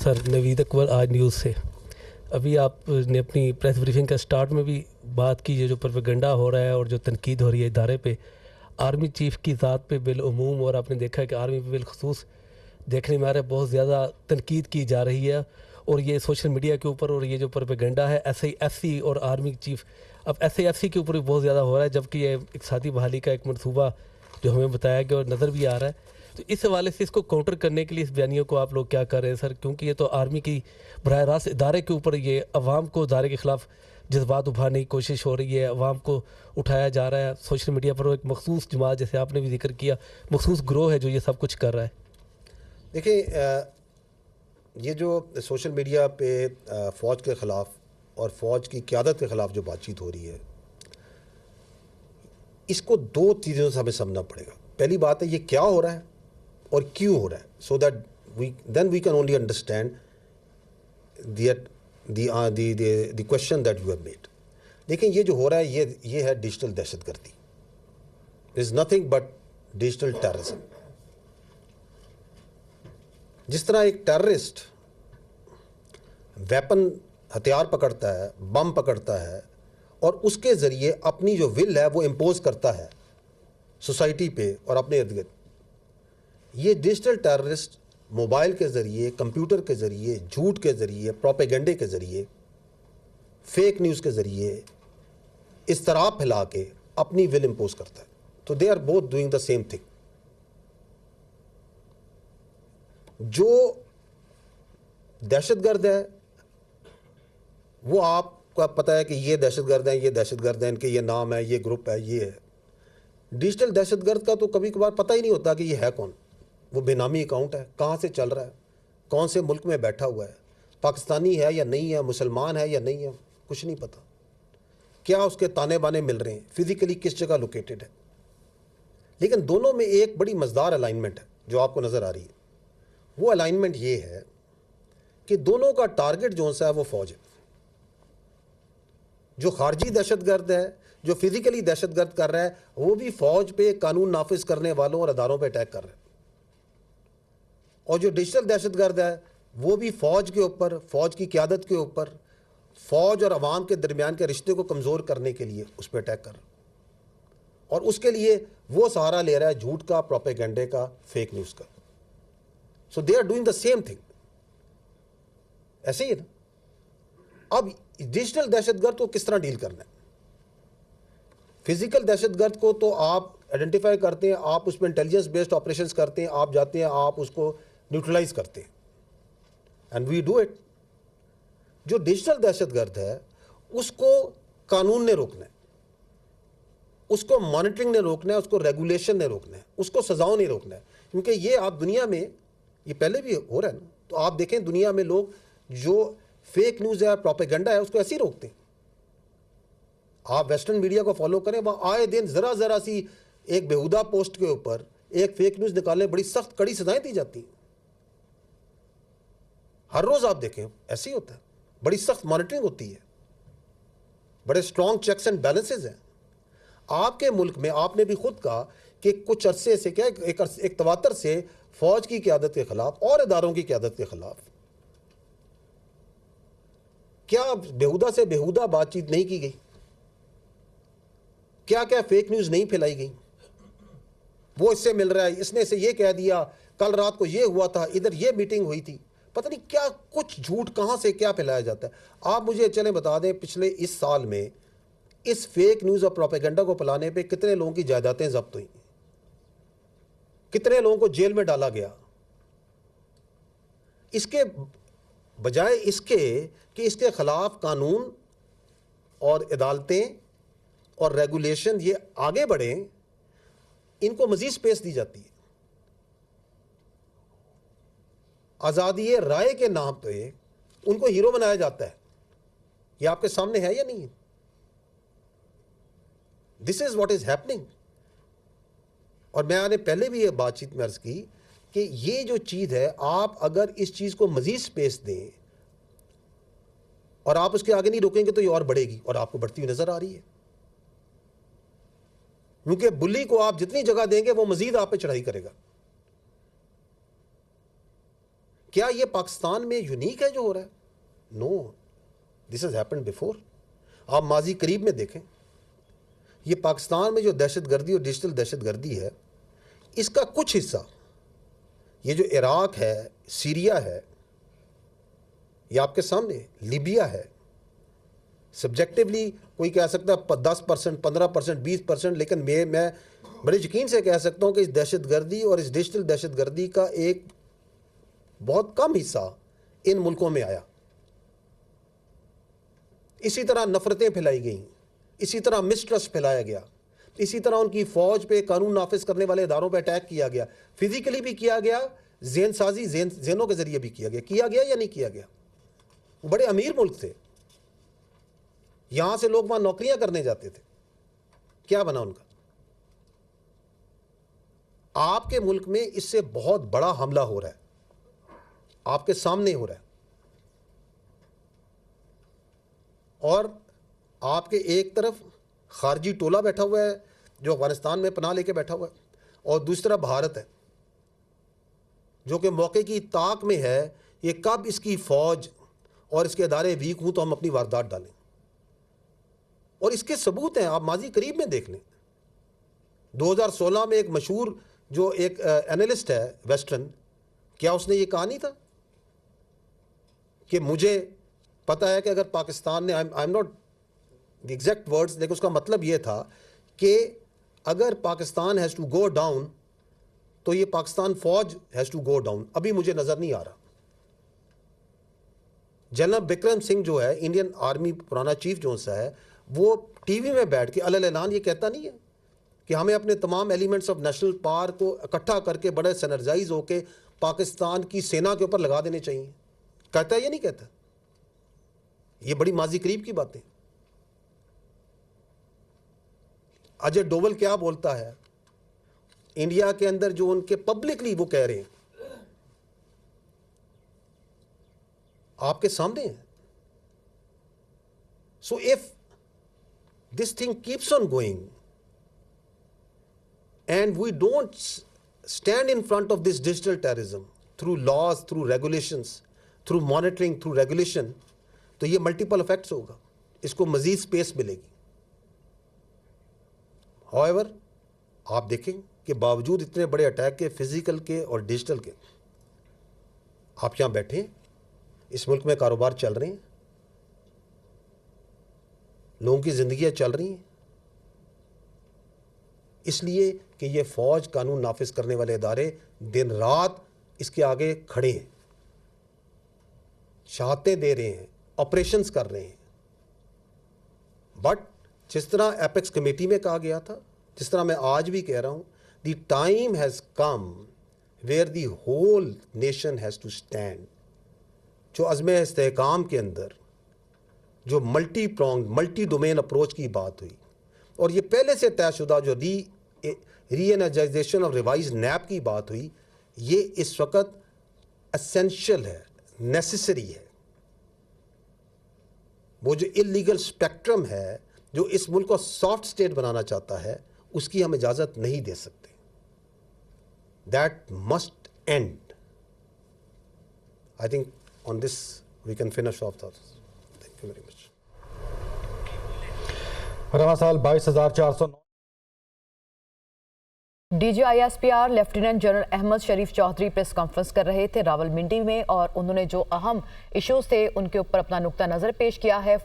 سر نوید اکبر آج نیوز سے. ابھی آپ نے اپنی پریس بریفنگ کا سٹارٹ میں بھی بات کی, جو پروپیگنڈا ہو رہا ہے اور جو تنقید ہو رہی ہے ادارے پہ, آرمی چیف کی ذات پہ بالعموم, اور آپ نے دیکھا ہے کہ آرمی پہ بالخصوص دیکھنے میں آ رہا ہے بہت زیادہ تنقید کی جا رہی ہے. اور یہ سوشل میڈیا کے اوپر, اور یہ جو پروپیگنڈا ہے SIFC اور آرمی چیف, اب SIFC کے اوپر بھی بہت زیادہ ہو رہا ہے, جبکہ یہ اقتصادی بحالی کا ایک منصوبہ جو ہمیں بتایا گیا اور نظر بھی آ رہا ہے. تو اس حوالے سے اس کو کاؤنٹر کرنے کے لیے اس بیانیوں کو آپ لوگ کیا کر رہے ہیں سر؟ کیونکہ یہ تو آرمی کی براہ راست ادارے کے اوپر, یہ عوام کو ادارے کے خلاف جذبات ابھارنے کی کوشش ہو رہی ہے, عوام کو اٹھایا جا رہا ہے سوشل میڈیا پر. ایک مخصوص جماعت, جیسے آپ نے بھی ذکر کیا, مخصوص گروہ ہے جو یہ سب کچھ کر رہا ہے. دیکھیں, یہ جو سوشل میڈیا پہ فوج کے خلاف اور فوج کی قیادت کے خلاف جو بات چیت ہو رہی ہے, اس کو دو چیزوں سے ہمیں سمجھنا پڑے گا. پہلی بات ہے یہ کیا ہو رہا ہے اور کیوں ہو رہا ہے, so that then we can only understand the question that you have made. دیکھیں, یہ جو ہو رہا ہے یہ ہے ڈیجیٹل دہشت گردی. Is nothing but digital terrorism. جس طرح ایک ٹیررسٹ ویپن ہتھیار پکڑتا ہے, بم پکڑتا ہے, اور اس کے ذریعے اپنی جو ول ہے وہ امپوز کرتا ہے سوسائٹی پہ اور اپنے ارد گرد, یہ ڈیجیٹل ٹیررسٹ موبائل کے ذریعے, کمپیوٹر کے ذریعے, جھوٹ کے ذریعے, پروپیگنڈے کے ذریعے, فیک نیوز کے ذریعے اضطراب پھیلا کے اپنی ول امپوز کرتا ہے. تو they are both doing the same thing. جو دہشت گرد ہے وہ آپ کو پتہ ہے کہ یہ دہشت گرد ہیں, یہ دہشت گرد ہیں, ان کے یہ نام ہے, یہ گروپ ہے, یہ ہے. ڈیجیٹل دہشت گرد کا تو کبھی کبھار پتہ ہی نہیں ہوتا کہ یہ ہے کون. وہ بے نامی اکاؤنٹ ہے, کہاں سے چل رہا ہے, کون سے ملک میں بیٹھا ہوا ہے, پاکستانی ہے یا نہیں ہے, مسلمان ہے یا نہیں ہے, کچھ نہیں پتہ. کیا اس کے تانے بانے مل رہے ہیں, فزیکلی کس جگہ لوکیٹڈ ہے. لیکن دونوں میں ایک بڑی مزدار الائنمنٹ ہے جو آپ کو نظر آ رہی ہے. وہ الائنمنٹ یہ ہے کہ دونوں کا ٹارگٹ جو سا ہے وہ فوج ہے. جو خارجی دہشت گرد ہے, جو فزیکلی دہشت گرد کر رہا ہے, وہ بھی فوج پہ, قانون نافذ کرنے والوں اور اداروں پہ اٹیک کر رہا ہے. اور جو ڈیجیٹل دہشت گرد ہے وہ بھی فوج کے اوپر, فوج کی قیادت کے اوپر, فوج اور عوام کے درمیان کے رشتے کو کمزور کرنے کے لیے اس پہ اٹیک کر رہا ہے. اور اس کے لیے وہ سہارا لے رہا ہے جھوٹ کا, پروپیگنڈے کا, فیک نیوز کا. So they are doing the same thing. ایسے ہی ہے نا. اب ڈیجیٹل دہشت گرد کو کس طرح ڈیل کرنا ہے؟ فزیکل دہشت گرد کو تو آپ آئیڈینٹیفائی کرتے ہیں, آپ اس میں انٹیلیجنس بیسڈ آپریشنز کرتے ہیں, آپ جاتے ہیں, آپ اس کو نیوٹرلائز کرتے ہیں, اینڈ وی ڈو اٹ. جو ڈیجیٹل دہشت گرد ہے اس کو قانون نے روکنا ہے, اس کو مانیٹرنگ نے روکنا ہے, اس کو ریگولیشن نے روکنا ہے, اس کو سزاؤں نے روکنا ہے. کیونکہ یہ آپ دنیا میں, یہ پہلے بھی ہو رہا ہے نا, تو آپ دیکھیں دنیا میں لوگ جو فیک نیوز ہے, پروپیگنڈا ہے, اس کو ایسے ہی روکتے ہیں. آپ ویسٹرن میڈیا کو فالو کریں, وہاں آئے دن ذرا سی ایک بیہودہ پوسٹ کے اوپر ایک فیک نیوز نکالنے بڑی سخت کڑی سزائیں دی جاتی ہیں. ہر روز آپ دیکھیں ایسے ہی ہوتا ہے. بڑی سخت مانیٹرنگ ہوتی ہے, بڑے سٹرونگ چیکس اینڈ بیلنسز ہیں. آپ کے ملک میں آپ نے بھی خود کہا کہ کچھ عرصے سے, کیا ایک تواتر سے فوج کی قیادت کے خلاف اور اداروں کی قیادت کے خلاف کیا بیہودہ سے بیہودہ بات چیت نہیں کی گئی, کیا فیک نیوز نہیں پھیلائی گئی. وہ اس سے مل رہا ہے, اس نے اسے یہ کہہ دیا, کل رات کو یہ ہوا تھا, ادھر یہ میٹنگ ہوئی تھی, پتہ نہیں کیا کچھ جھوٹ کہاں سے کیا پھیلایا جاتا ہے. آپ مجھے چلیں بتا دیں, پچھلے اس سال میں اس فیک نیوز اور پروپیگنڈا کو پھیلانے پہ کتنے لوگوں کی جائیدادیں ضبط ہوئیں, کتنے لوگوں کو جیل میں ڈالا گیا. اس کے بجائے اس کے کہ اس کے خلاف قانون اور عدالتیں اور ریگولیشن یہ آگے بڑھیں, ان کو مزید سپیس دی جاتی ہے. آزادی رائے کے نام پہ ان کو ہیرو بنایا جاتا ہے. یہ آپ کے سامنے ہے یا نہیں ہے؟ دس از واٹ از ہیپننگ. اور میں نے پہلے بھی یہ بات چیت میں عرض کی کہ یہ جو چیز ہے, آپ اگر اس چیز کو مزید سپیس دیں اور آپ اس کے آگے نہیں روکیں گے تو یہ اور بڑھے گی, اور آپ کو بڑھتی ہوئی نظر آ رہی ہے. کیونکہ بلی کو آپ جتنی جگہ دیں گے وہ مزید آپ پہ چڑھائی کرے گا. کیا یہ پاکستان میں یونیک ہے جو ہو رہا ہے؟ نو، دس ہیز ہیپنڈ بیفور. آپ ماضی قریب میں دیکھیں، یہ پاکستان میں جو دہشت گردی اور ڈیجیٹل دہشت گردی ہے، اس کا کچھ حصہ یہ جو عراق ہے، سیریا ہے، یہ آپ کے سامنے لیبیا ہے. سبجیکٹیولی کوئی کہہ سکتا ہے 10%، 15%، 20%، لیکن میں بڑے یقین سے کہہ سکتا ہوں کہ اس دہشت گردی اور اس ڈیجیٹل دہشت گردی کا ایک بہت کم حصہ ان ملکوں میں آیا. اسی طرح نفرتیں پھیلائی گئیں، اسی طرح مسٹرسٹ پھیلایا گیا، اسی طرح ان کی فوج پہ، قانون نافذ کرنے والے اداروں پہ اٹیک کیا گیا، فزیکلی بھی کیا گیا، ذہن سازی ذہنوں کے ذریعے بھی کیا گیا یا نہیں کیا گیا. وہ بڑے امیر ملک تھے، یہاں سے لوگ وہاں نوکریاں کرنے جاتے تھے، کیا بنا ان کا؟ آپ کے ملک میں اس سے بہت بڑا حملہ ہو رہا ہے، آپ کے سامنے ہو رہا ہے، اور آپ کے ایک طرف خارجی ٹولہ بیٹھا ہوا ہے جو افغانستان میں پناہ لے کے بیٹھا ہوا ہے، اور دوسری طرف بھارت ہے جو کہ موقع کی طاق میں ہے یہ کب اس کی فوج اور اس کے ادارے ویک ہوں تو ہم اپنی واردات ڈالیں. اور اس کے ثبوت ہیں، آپ ماضی قریب میں دیکھ لیں. 2016 میں ایک مشہور جو ایک اینالسٹ ہے ویسٹرن، کیا اس نے یہ کہا نہیں تھا کہ مجھے پتہ ہے کہ اگر پاکستان نے، I'm not the exact words, لیکن اس کا مطلب یہ تھا کہ اگر Pakistan has to go down تو یہ پاکستان فوج ہیز ٹو گو ڈاؤن. ابھی مجھے نظر نہیں آ رہا. جنرل بکرم سنگھ جو ہے انڈین آرمی پرانا چیف جو سا ہے، وہ ٹی وی میں بیٹھ کے علیہ اعلان یہ کہتا نہیں ہے کہ ہمیں اپنے تمام ایلیمنٹس آف نیشنل پاور کو اکٹھا کر کے بڑے سینرجائز ہو کے پاکستان کی سینا کے اوپر لگا دینے چاہیے. کہتا ہے یا نہیں کہتا؟ یہ بڑی ماضی قریب کی باتیں. اجے ڈوول کیا بولتا ہے انڈیا کے اندر جو ان کے پبلکلی وہ کہہ رہے ہیں، آپ کے سامنے ہیں. So if this thing keeps on going and we don't stand in front of this digital terrorism through laws, through regulations, through monitoring, through regulation, تو یہ ملٹیپل افیکٹس ہوگا، اس کو مزید سپیس ملے گی. however آپ دیکھیں کہ باوجود اتنے بڑے اٹیک کے، فزیکل کے اور ڈیجیٹل کے، آپ یہاں بیٹھے ہیں، اس ملک میں کاروبار چل رہے ہیں، لوگوں کی زندگیاں چل رہی ہیں، اس لیے کہ یہ فوج، قانون نافذ کرنے والے ادارے دن رات اس کے آگے کھڑے ہیں، شہادتیں دے رہے ہیں، آپریشنز کر رہے ہیں. بٹ جس طرح ایپیکس کمیٹی میں کہا گیا تھا، جس طرح میں آج بھی کہہ رہا ہوں، the time has come where the whole nation has to stand. جو عزم استحکام کے اندر جو multi pronged, multi domain approach کی بات ہوئی، اور یہ پہلے سے طے شدہ جو ری انرجائزیشن اور ریوائز نیب کی بات ہوئی، یہ اس وقت اسینشل ہے، نیسیسری ہے. وہ جو اللیگل اسپیکٹرم ہے جو اس ملک کو سافٹ اسٹیٹ بنانا چاہتا ہے، اس کی ہم اجازت نہیں دے سکتے. That must end. I think on this we can finish of thoughts. Thank you very much. رواں سال 22,409 D G I S P R lieutenant general Ahmed Sharif Chaudhry press conference کر رہے تھے راولمنڈی میں، اور انہوں نے جو اہم ایشوز تھے ان کے اوپر اپنا نقطہ نظر پیش کیا ہے.